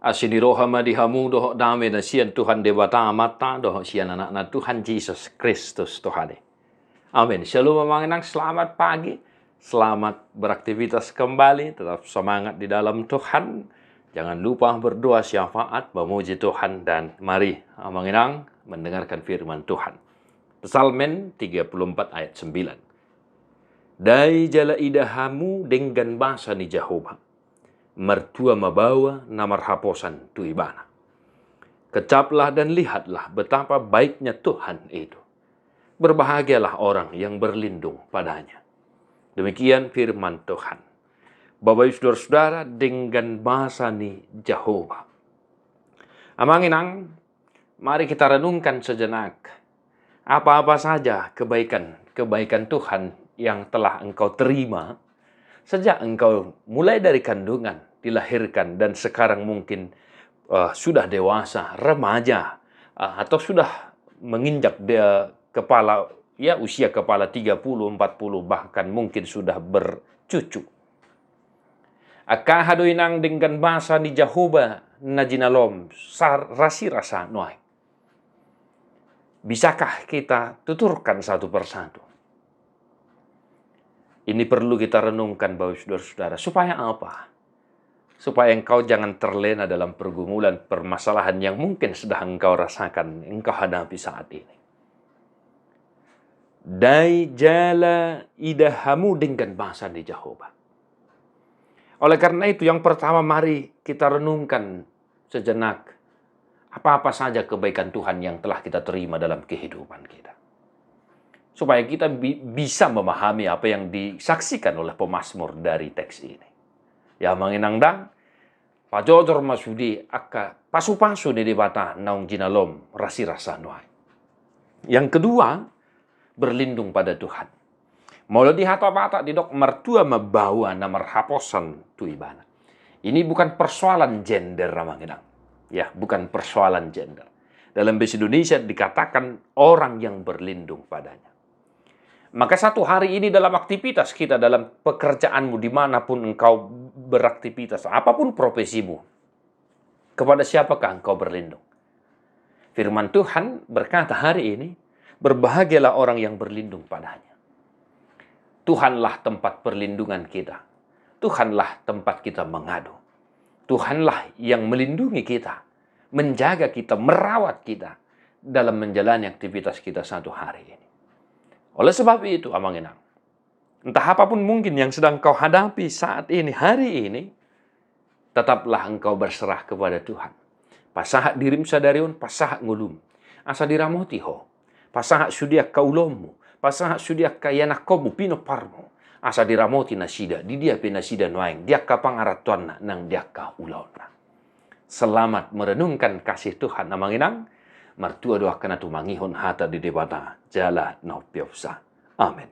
Asiniroha madihamu doho dame na sian Tuhan debata mata doho sian anak na Tuhan Yesus Kristus Tuhan. Amin. Shalom manginang, selamat pagi. Selamat beraktivitas kembali. Tetap semangat di dalam Tuhan. Jangan lupa berdoa syafaat, memuji Tuhan, dan mari manginang mendengarkan firman Tuhan. Psalmen 34 ayat 9. Dai jala idahamu dengan bahasa ni Jehovah. Mertua mabawa namar haposan tu ibana. Kecaplah dan lihatlah betapa baiknya Tuhan itu. Berbahagialah orang yang berlindung padanya. Demikian firman Tuhan. Bapak ibu saudara dengan bahasa ni Jehovah. Amanginang, mari kita renungkan sejenak. Apa-apa saja kebaikan Tuhan yang telah engkau terima sejak engkau mulai dari kandungan, dilahirkan, dan sekarang mungkin sudah dewasa, remaja, atau sudah menginjak kepala, usia kepala 30, 40, bahkan mungkin sudah bercucu. Aka hadoinang dengan bahasa ni Jehovah najinalom rasi rasa noai. Bisakah kita tuturkan satu persatu? Ini perlu kita renungkan, Bapak saudara-saudara. Supaya apa? Supaya engkau jangan terlena dalam pergumulan, permasalahan yang mungkin sedang engkau rasakan, engkau hadapi saat ini. Dai jala idahamu dengan bahasa di Jehovah. Oleh karena itu, yang pertama mari kita renungkan sejenak. Apa-apa saja kebaikan Tuhan yang telah kita terima dalam kehidupan kita. Supaya kita bisa memahami apa yang disaksikan oleh pemazmur dari teks ini. Ya manginangdang, pajojor masudi akka pasu-pasu di debata naung jinalom rasi rasa nuai. Yang kedua, berlindung pada Tuhan. Mau di hata-bata di dok mertua membawa namar haposan tu ibana. Ini bukan persoalan gender manginang. Ya, bukan persoalan gender. Dalam bahasa Indonesia dikatakan orang yang berlindung padanya. Maka satu hari ini dalam aktivitas kita, dalam pekerjaanmu, dimanapun engkau beraktivitas, apapun profesimu, kepada siapakah engkau berlindung? Firman Tuhan berkata hari ini, berbahagialah orang yang berlindung padanya. Tuhanlah tempat perlindungan kita. Tuhanlah tempat kita mengadu. Tuhanlah yang melindungi kita, menjaga kita, merawat kita dalam menjalani aktivitas kita satu hari ini. Oleh sebab itu, amanginang, entah apapun mungkin yang sedang kau hadapi saat ini, hari ini, tetaplah engkau berserah kepada Tuhan. Pasahat dirim sadarion, pasahat ngulum. Asa diramotiho. Pasahat sudia kaulomu. Pasahat sudia kayanak komu pino parmo. Asa diramoti nasida. Di dia pinasida nuaing. Dia kapang aratuan nang dia ka ulona. Selamat merenungkan kasih Tuhan, amanginang. Martua doa kana tumangihon hata di debata jala no piofsa. Amin.